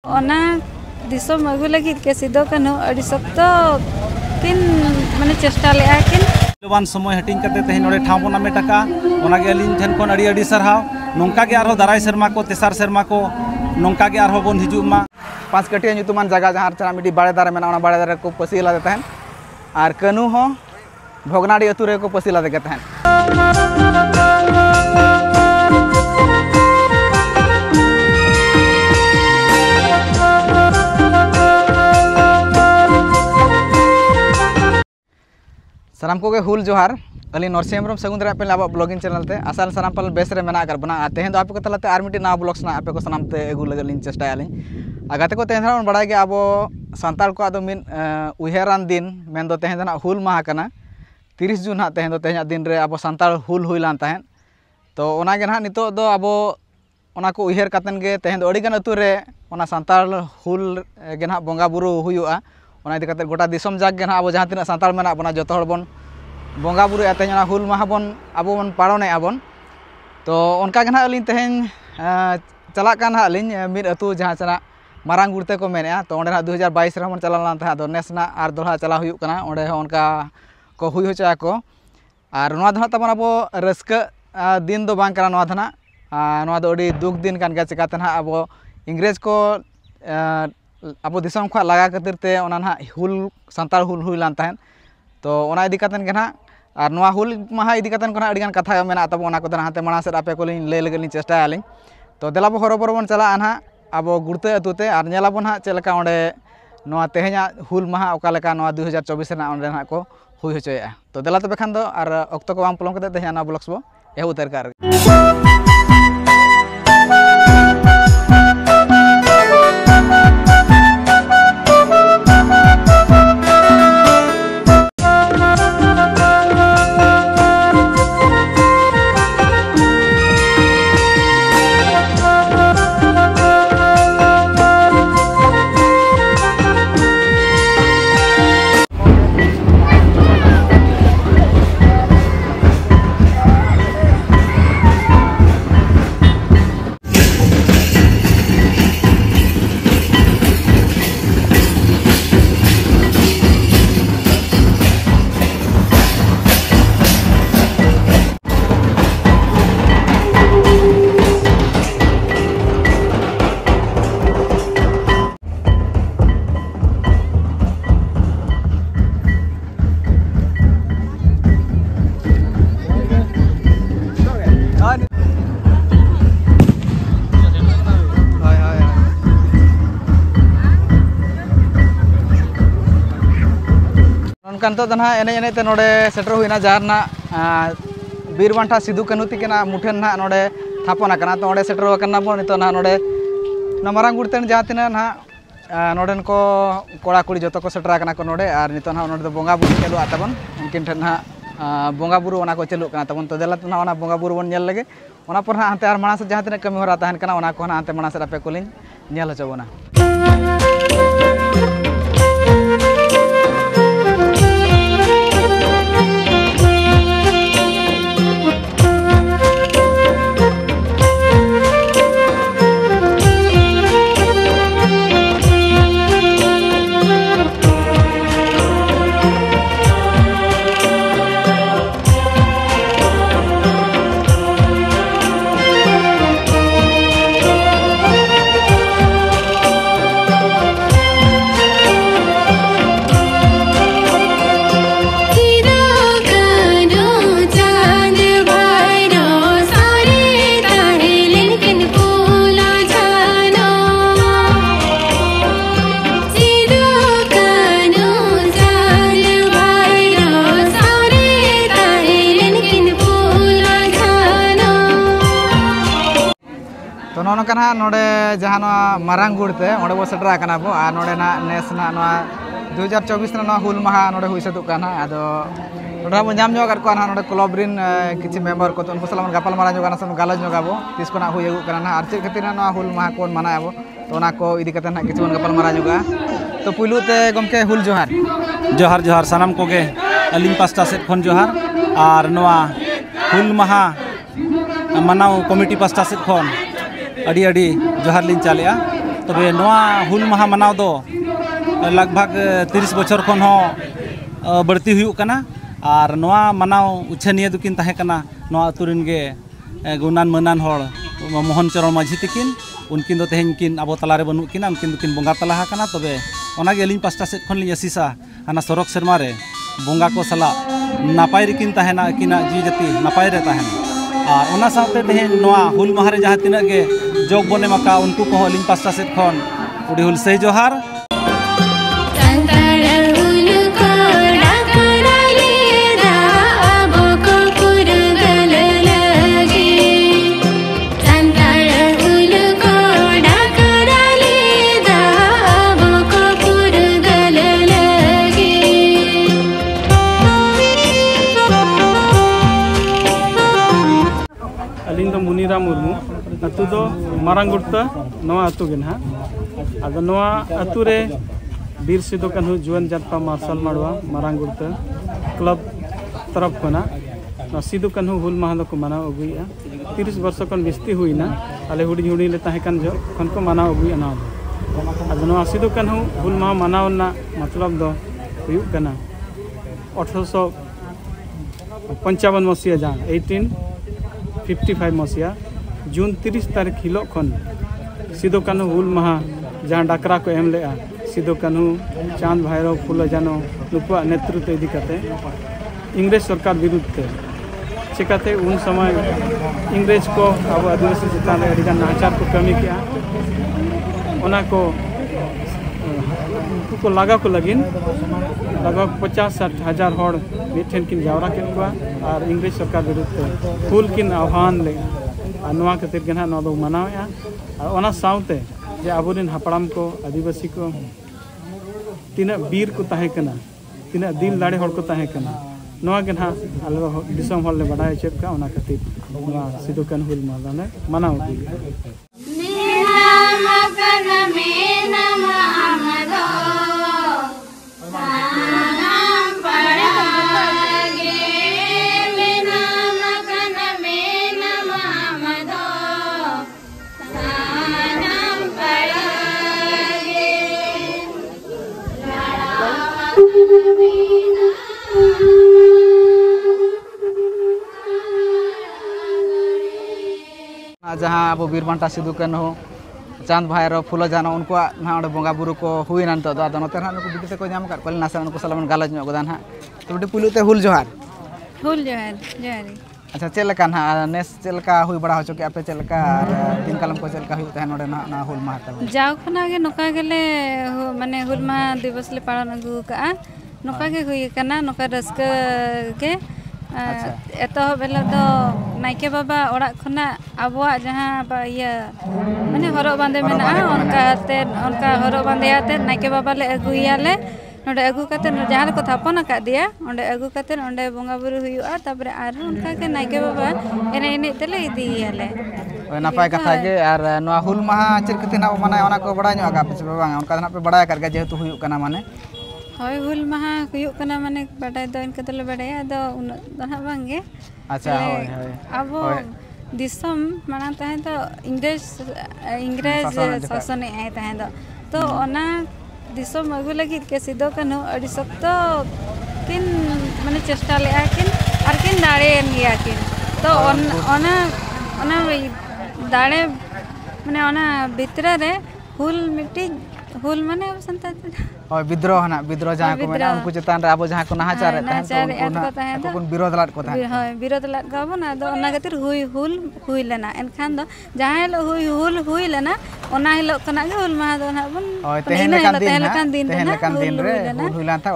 दिसम अगु लगी के सिदो कनो अड़ी सख्त किन माने चेष्टा ले आकिन वन समय हटिंग करते तेहन नोडे ठाव बना में टका ओनागे अलिन ठेन कोन अड़ी अड़ी सरहाव नोंका के आरो दाराय शर्मा को तेसार शर्मा को नोंका के आरो बन हिजुग मा पांच कटिया ᱧᱩᱛᱩᱢᱟᱱ ᱡᱟᱭᱜᱟ ᱡᱟᱦᱟᱸ ᱪᱟᱞᱟᱜ ᱢᱤᱫᱴᱤᱡ ᱵᱟᱲᱮ ᱫᱟᱨᱮ ᱢᱮᱱᱟᱜᱼᱟ ᱚᱱᱟ ᱵᱟᱲᱮ ᱫᱟᱨᱮ ᱠᱚ ᱯᱟᱹᱥᱤ ᱞᱟᱫᱮ ᱛᱟᱦᱮᱱ ᱟᱨ ᱠᱟᱹᱱᱩ ᱦᱚᱸ ᱵᱷᱚᱜᱽᱱᱟᱰᱤ ᱟᱹᱛᱩ ᱨᱮ ᱠᱚ ᱯᱟᱹᱥᱤ ᱞᱟᱫᱮ ᱜᱮ ᱛᱟᱦᱮᱱ सानाम को हुल जोहार अली नरसिंह हेम्ब्रम सगुन पे अब ब्लॉगिंग चैनल ते आसाल सानाम पाल बेस रे मेना कर बना तेहन आप को तलाते आर मिटी ना ब्लॉग सना आपे को सानाम ते एगु लगे लिन चेष्टा आलिन आगाते को तेहन बन बड़ा के अब सांताल को आदो मिन उहेरान दिन मेन दो तेहन ना हुल माह कना 30 जून हा तेहन दो तेहन दिन रे अब सांताल हुल हुइलान ताहेन तो ओना गे ना नितो दो अब ओना को उहेर कातन गे तेहन दो अड़ी गन अतु रे ओना सांताल हुल गे ना बंगा बुरु हुयुआ ओना इदि काते गोटा दिसम जाग गे ना अब जहां तिना सांताल मेना बना जतो हड़ बन बंगा बुरु तेहन हुल माह बन अब बन पालने आबन तो उनका गे ना अलिन तेहन चला कान हा अलिन मिद अतु जहां चना मारांग गुड़ते को मेने तो ओंडे ना 2022 रे मन चला लान था दो नेसना आर दोहा चला हुयु कना ओंडे हो उनका को हुई होचा को आर नोआ दना तबन अब रस्क दिन दो बांग कना नोआ दना नोआ दो अडी दुख दिन कान गे चिकाते ना अब इंग्रेज को अब दिसम खा लगा खातिर ते ओना ना हुल सांताल हुल हुई लान ताहेन तो ओना इदी कातन गे ना और नोआ हुल माहा इदी कातन को ना अडिगान कथा मेना तब ओना को दना हाते माणा से आपे को लिन ले लगे लिन चेष्टा आलिन तो देला बो हरोबर बन चला आना अब गुड़ते अतुते और नेलाबन हाँ चलका ओंडे नोआ तेहेना हुल माहा ओका लेका नोआ 2024 रे ओंडे ना को हुई होचोया तो देला तबे खान दो और अक्तो को बाम पलम कते तेहेना ब्लॉग्स बो एहु उतर कार तो ना एने एने ते नोडे सेटर हुईना जहारना बीरबांठा सिदू कानू तिकना मुठेन ना नोडे थापना कना तो ओडे सेटर वकना बो नितो ना नोडे ना मारांग गुड़तेन जहां तिना ना नोडेन को कोड़ा कुड़ी जतो को सेटर कना को नोडे और नितो ना नोडे बोंगा बुरु चलु आताबन उनकिन ठन ना बोंगा बुरु ओना को चलु कना तबन तो देला ना ओना बोंगा बुरु बन नेल लगे ओना पर हांते आर माणा से जहां तिना कमी होरा ताहन कना ओना को ना हांते माणा से आपे को लिन नेल हचबोना तो नोनकना नोडे जहां मारांग गुड़ते ओंडे बो सेटर आकना बो आ नोडे ना नेस ना 2024 ना हुल माहा नोडे हुई सदुक काना आदो नोडे बो नाम जो कर को ना नोडे क्लब रिन किछि मेंबर को तो उनको सलाम गापल मारा जो गाना सम गालज जो गाबो तिस को ना हुई अगु काना आर चेक खातिर ना हुल माहा कोन मानाबो तो ना को इदी कते ना किछि बन गापल मारा जो गा तो पुइलु ते गमके हुल जोहार जोहार जोहार सानाम को गे अलिन पास्टा सेट खन जोहार और नोआ हुल माहा मनाव कमिटी पास्टा सेट खन अड़ी अड़ी जोहार लिन चालेआ तबे नोआ हुल माहा मनाव दो लगभग 30 बछर खन हो बढ़ती हुई कना और नोआ मनाव उछनिया दुकिन ताहे कना नोआ अतुरिन गे गुनान मनान होड़ मोहन चरण माझी तकिन उनकिन दो तेहन किन अब तलारे बनु किना उनकिन दुकिन बोंगा तलाहा कना तबे ओनागे अलिन पास्टा सेट खन लिन असीसा हाना सरक सेरमा रे बोंगा को सला नापाय रिकिन ताहेना किना जी जाति नापाय रे ताहेना और ओना साथे तेहन नोआ हुल माहा रे जहाँ तिना गे जोग बने मका उनको को अलिन पास्टा सेट खन उडी हुल से जोहार अलिंग दो मुनीरा मुर्मू अतु दो मारांगुड़ता नवा अतु गे ना आदो नवा अतु रे बीर सिदो कान्हू जुआन जात्रा मार्शल माड़वा मारांगुड़ता क्लब तरफ खना सिदो कान्हू हुल माहा दो को मनाव अगुइया 30 वर्ष खन बिस्ती हुईना आले हुडी हुडी ले ताहे कान जो खन को मनाव अगुइया ना आदो नवा सिदो कान्हू हुल माहा मनाव ना मतलब दो हुयु कना 1855 मसिया जा 1855 मसिया जून 30 तारीख हिलो खन सिदो कान्हू हुल माहा जहाँ डाकरा को एम लेआ सिदो कान्हू चांद भैरव फुलो जानो नुकुआ नेतृत्व इदी करते इंग्रेज सरकार विरुद्ध चिकाते उन समय इंग्रेज को अब आदिवासी चितान अड़ीगान नाचार को कमी किया ओना को उनको लगा को लगिन लगभग 50-60 हजार हड़ मिठेन किन जावरा के और इंग्रेज सरकार विरुद्ध हुल किन आह्वान ले नवा खातिर के ना दो मनावेआ और ओना साउते जे आबोरिन हापड़ाम को आदिवासी को तीना बीर को ताहे कना तीना दिल दाड़े हड़ को ताहे कना नवा के ना आले दिसम हल ले बडाय चेक का ओना खातिर नवा सिदो कान्हू हुल माहा ने मनाव दी जहाँ अब बीर बांटा सिदू कान्हू चांद भैरव फुलो जानो उनको ना बोंगा बुरु को हुईना नतो दो नते ना नुकु बिटिते को नाम कर नासे उनको सलामन गालज नो गदा ना तो बिटी पुलुते हुल जोहार जोहारी अच्छा चेलका ना नेस चेलका हुई बड़ा हो चुके आपे चेलका दिन कालम को चेलका हुई तहे नोडे ना हुल माहा तब जाव खना गे नोका गेले माने हुल माहा दिवस ले पालन अगु का नोका गे हुई कना नोका रस्क के एतो बेला दो नाइके बाबा ओड़ा खना आबोआ जहाँ इया माने हरो बांधे मेना उनका हरो बांधे आते नाइके बाबा ले अगुयाले नोडे अगु काते जहाँ को थापन का दिया ओंडे अगु काते ओंडे बोंगा बुरु हुयुआ तापरे आर उनका के नाइके बाबा एने एने तेले इदियाले नापाय कथा गे आर नोआ हुल माहा चेर कते ना माने ओना को बड़ा ᱧᱚᱜ पे बांगा उनका ना पे बड़ा कर गे जेहेतु हुयुक कना माने होय हुल माहा हुयुक कना माने बडाय दो इनका तले बडाय दो उन दना बांगे अच्छा होय होय अब दिसम माना ताहे तो इंग्रेज शासन आए ताहे तो ओना दिसम अगु लगी के सिदो कान्हू अड़ी सख्तो किन माने चेष्टा ले किन आर किन दाड़ेन गया किन तो ओना दाड़े माने ओना भितरा रे हुल मिट्टी हुल माने अब संता और विद्रोह ना विद्रोह जहाँ को मेना उनको चेतान रे अब जहाँ को नहाचार तो उनको विरोध लाट को ताहे हां विरोध लाट गाबो ना दो ओना गतिर हुई लेना एनखान दो जहाँ हिलो हुई लेना ओना हिलो कना गे हुल माहा दो ना बन तेहन लेकान दिन रे हुल लान था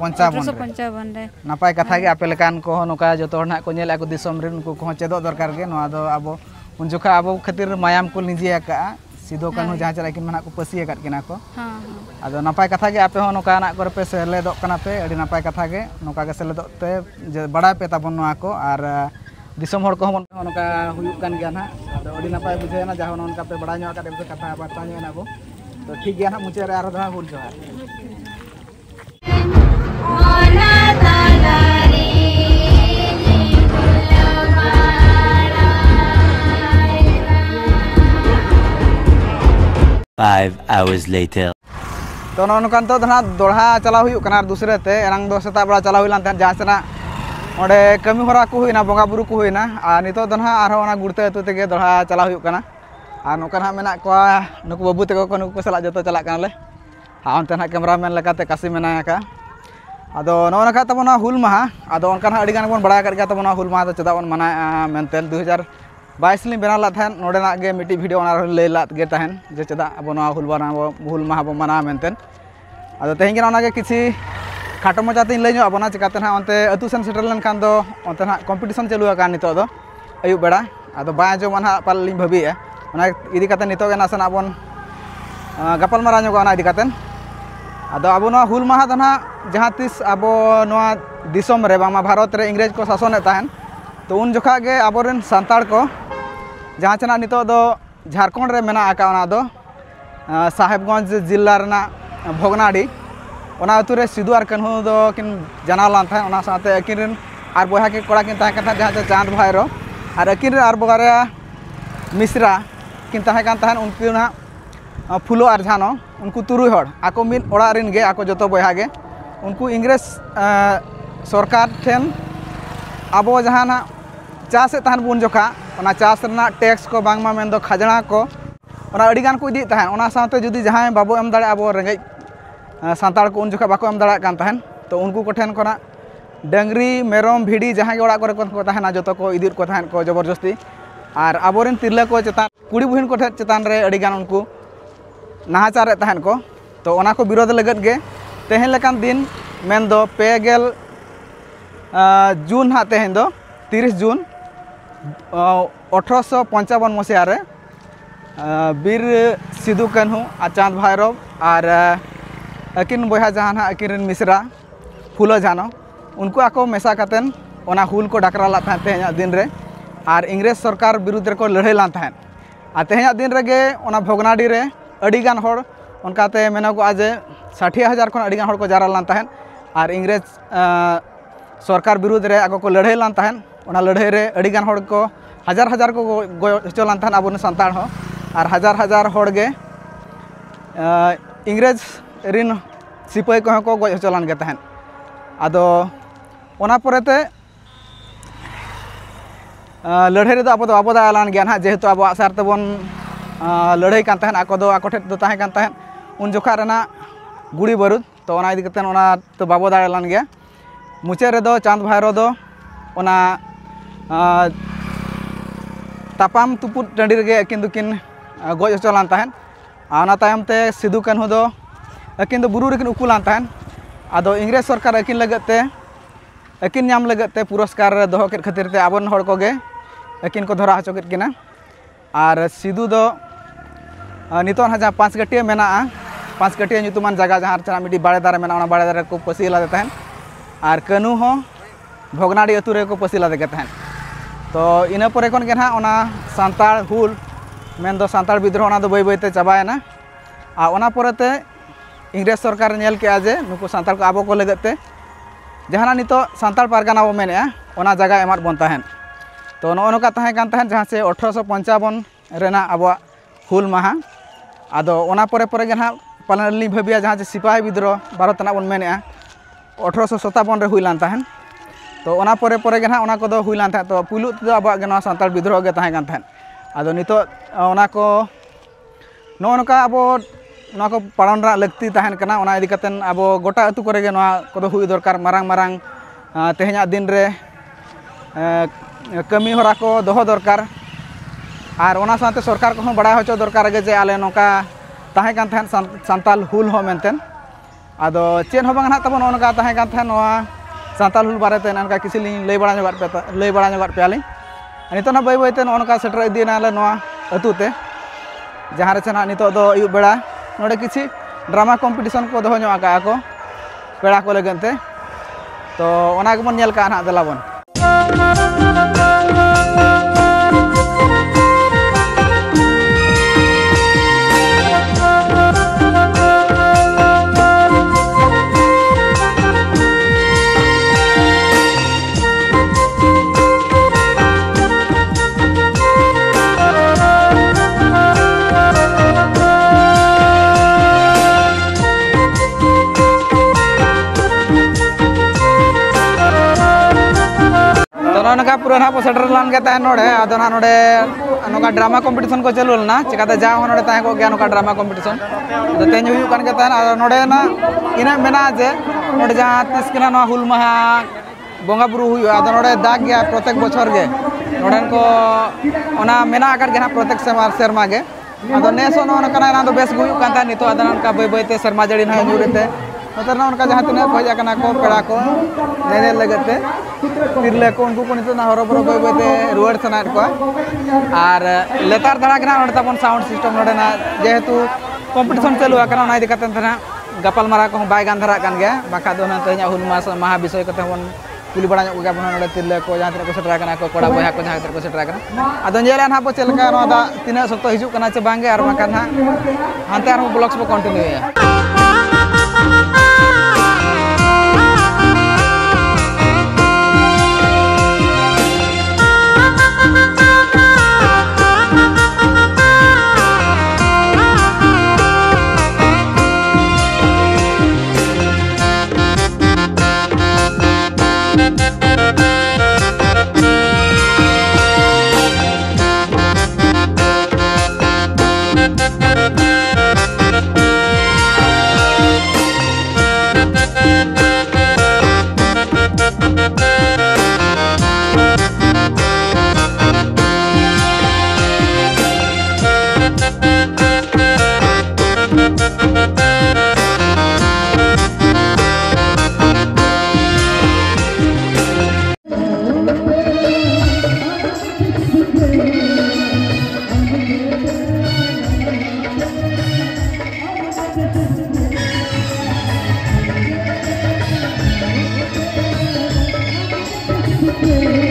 1855 रे नापाय कथा गे आपे लेकान को नोका जतो हना को नेला को दिसम रे उनको को चेदो दरकार गे नोआ दो अब उन जोखा अब खातिर मायाम को निजे का सिदो कान्हू जहाँ चला किन मना को पसी काट किना को आदो नापाय कथा गे आपे हो नोका ना करे पे सेलेदो कना पे अडी नापाय कथा गे नोका गे सेलेदो ते बड़ा पे ताबन नोआ को आर दिसम हर को नोका हुयुक कान गया ना आदो अडी नापाय बुझे ना जहाँ नोका पे बड़ा ᱧᱚᱜ काटे कथा बार्ता ना को तो ठीक गया ना मुचे रे आरो दहा हुल जोहार 5 hours later. तो नौकान तो दोड़ा चला हुई दूसरे ते एरंग दो सेता बड़ा चला हुई जहाँ सेना ओंडे कमी हरा को हुईना बंगा बुरु को हुईना और नितो दो ना गुड़ते अतु तेगे दोड़ा चला हुई और नौका मेना को नुकु बाबू तेको को नुकु सला जो चला ले अंते कैमरामैन लेकाते काशी मेना का अदो नौका तबना हुल माहा अदो उनका अड़ीगान बन बड़ा कर तबना हुल माहा चेदा बन मना मेनते 2022 लिंग बना ला थान नोडेना गे मिटी वीडियो लई लात गे ताहन जे चेदा अब हुल माहा बो मना मेनते अदो तेहें के ना किसी खाटो मचाते लई नो आबना चिकाते ना अंते अतु सेन सेटल लन खान दो अंते ना कॉम्पिटिशन चालू आका नितो दो अयुब बेड़ा अदो बा जो मना पाल लिंग भाबिया ओना इदी काते नितो गे नासना बन गपाल मारा नो गाना इदी काते अदो अब हुल माहा दो ना जहाँ तीस अब दिसम रे बामा भारत रे इंग्रेज को शासन ताहन तो उन जोखा गे आबोरेन सांताड़ को जहाँ चना नितो दो झारखंड रे मेना आका ओना दो साहेबगंज जिला रेना भोगनाडी ओना अतु रे सिधु और कन्हू दो किन जाना लान था ओना साथे अकिन और बहा के कोड़ा किन ताहे कथा जहाँ चांद भाईरो और अकिन और बगारे मिश्रा किन ताहे कान ताहन उनकी ना फुलो और झानो उनको तुरुई हड़ आको मिन ओड़ा रिन गे आको जतो बहा गे उनको इंग्रेज सरकार ठेन अब जहाँ ना चास ताहन बुन जोखा ओना चास रना टैक्स को बांगमा मेन दो खजना को ओना अड़ीगान को इदी ताहन ओना साथे जुदी जहाँ बाबो एम दाड़े अब रेंगे सांताड़ को उन जोखा बाको एम दाड़ा कान ताहन तो उनको को ठेन कोना डंगरी मेरम भिड़ी जहाँ के ओड़ा करे को ताहना जतो को इदी को ताहन को जबरदस्ती और आबोरेन तिरला को चेतान कुड़ी बुहिन को ठेन चेतान रे अड़ीगान उनको नाहाचार ताहन को तो ओना को विरोध लगत गे तेहेन लेकान दिन मेन दो पेगेल जून हाँ तेहेन दो 30 जून 1855 मसीहा रे बीर सिधु कान्हू और चांद भैरव और अकिन बहा जहाँ ना अकिन मिश्रा फुलो झानो उनको आको मेसा कातेन ओना हुल को डाकरा ला तेहें दिन रे और इंग्रेज सरकार विरुद्ध रे को लड़ाई लान ताहन और तेहें दिन रे ओना भोगनाडी रे अड़ीगान हड़ उनकाते मेना को आज 60,000 खन अड़ीगान हड़ को जारा लान ताहन और इंग्रेज सरकार विरुद्ध रे आको को लड़ाई लान ताहन ओना लड़ाई रे अड़ीगान हड़ को हजार को गय हचो लान ताहन आबो सांताड़ हो और हजार हड़ गे इंग्रेज रिन सिपाही को गय हचो लान गे ताहन आदो ओना परेते लड़ाई रे अब बाबो दा लान गया ना जेहेतु अब आसार तबन लड़ाई कान ताहन आको दो आको ठेट दो ताहे कान ताहन उन जोखा रेना गुड़ी बारूद तो ओना इदी कतेन ओना तो बाबो दा लान गया मुचे रे दो चांद भैरो दो ओना तापाम तुपुद टंडी रे अकिन दुकिन गज हचो लान ताहन ओना तायम ते सिधु कान्हू दो अकिन दो बुरु रेकिन उकु लान ताहन आदो इंग्रेज सरकार अकिन लगते अकिन नाम लगते पुरस्कार दोहो के खातिर ते आबन हड़ को गे अकिन को धरा हचो के किना और सिधु दो नितो जहाँ 5 गटिया मेना 5 गटिया नुतुमान जगह जहाँ चना मिडी बाड़े दारे मेना ओना बाड़े दारे को पसी ला देताहन और कानू हो भोगनाडी अतु रे को पसी ला देगे ताहन तो इना परे कोन गे ना ओना सांताड़ हुल मेन दो सांताड़ विद्रोह ओना दो बई ते चाबायना आ ओना परेते इंग्रेज सरकार नेल के आजे नुकु सांताड़ को आबो को लगते जहाँ नितो सांताड़ पारगाना बो मेने ओना जगह एमात बन ताहन तो नोका ताहे कान ताहन जहाँ से 1855 रेना आबो हुल माहा आदो ओना परे गे ना पालन ली भाबिया जहाँ से सिपाही विद्रोह भारत ना बन मेने 1857 रे हुई लान ताहन तो ओना परे गे ना ओना को दो हुई लान ताहन तो पुलु तो अब गे ना सांताड़ विद्रोह गे ताहे कान ताहन आदो नितो ओना को नोका अब ना को पालन रा लगती ताहन कना ओना इदी कतेन अब गोटा अतु करे गे ना को दो हुई दरकार मारांग तेहें दिन रे कमी हरा को दोहो दरकार और ओना साथे सरकार को बड़ा हचो दरकार गे जे आले नोका ताहे कान ताहन सांताल हुल हो मेनतेन आदो चेन हो बांग ना तबन ओनका ताहे कान ताहन नोआ सांताल हुल बारेते ननका किसी लिंग लई बड़ा ᱧᱚᱜᱟᱫ पेयाली नितो ना बई ते नोनका सेटर इदीनाले नोआ अतुते जहाँ रे चना नितो दो अयुब बेड़ा नोडे किसी ड्रामा कॉम्पिटिशन को दोहो ᱧᱚᱜ आका को पेड़ा को लगनते तो ओना गेबन नेल का ना देलाबन नौका पूरा ना सेटर लान के तहन नोडे आदो ना नोडे नौका ड्रामा कंपटीशन को चलुल ना चिकाते जा नोडे तहन को गया नौका ड्रामा कंपटीशन तो तेन हुई कान के तहन आदो नोडे ना इना मेना जे नोडे जहां तीस किना नो हुल महा बोंगा बुरु हुई आदो नोडे दाग गया प्रत्येक बछर गे नोडन को ओना मेना आकर के ना प्रत्येक शर्मा गे आदो नेसो नो कना ना दो बेस हुई कान ता नितो आदो नका बय बयते शर्मा जड़ी ना जुरते नतरना उनका जहां तिना खोजा कना को पेड़ा को नेने लगते तिरले को उनको नितो ना हरो बरो बय बयते रुवाड़ सना को और लेतार धड़ा कना नोडे तपन साउंड सिस्टम नोडे ना जेहेतु कंपटीशन चालू आकना ना इदी कतन थना गपाल मारा को बाय गान धरा कान गया बाखा दो ना तेया हुल मास महा विषय कते बन कुली बड़ा ᱧᱚᱜ ᱜᱮ ᱵᱚᱱ ᱱᱚᱰᱮ ᱛᱤᱨᱞᱟᱹ ᱠᱚ ᱡᱟᱦᱟᱸ ᱛᱤᱱᱟᱹᱜ ᱠᱚ ᱥᱮᱴᱮᱨ ᱟᱠᱟᱱᱟ ᱠᱚ ᱠᱚᱲᱟ ᱵᱚᱭᱦᱟ ᱠᱚ ᱡᱟᱦᱟᱸ ᱛᱤᱱᱟᱹᱜ ᱠᱚ ᱥᱮᱴᱮᱨ ᱟᱠᱟᱱᱟ ᱟᱫᱚ ᱧᱮᱞᱟ ᱱᱟᱦᱟᱜ ᱵᱚ ᱪᱮᱫ ᱞᱮᱠᱟ ᱱᱚᱣᱟ ᱫᱚ ᱛᱤᱱᱟᱹᱜ ᱥᱚᱠᱛᱚ ᱦᱤᱡᱩᱜ ᱠᱟᱱᱟ ᱪᱮ ᱵᱟᱝᱜᱮ ᱟᱨ ᱵᱟᱝᱠᱷᱟᱱ ᱱᱟᱦᱟᱜ ᱦᱟᱱᱛᱮ ᱟᱨᱦᱚᱸ ᱵᱞᱚᱜᱥ ᱵᱚ ᱠᱚᱱᱴᱤᱱᱤᱭᱩᱭᱟ Yeah.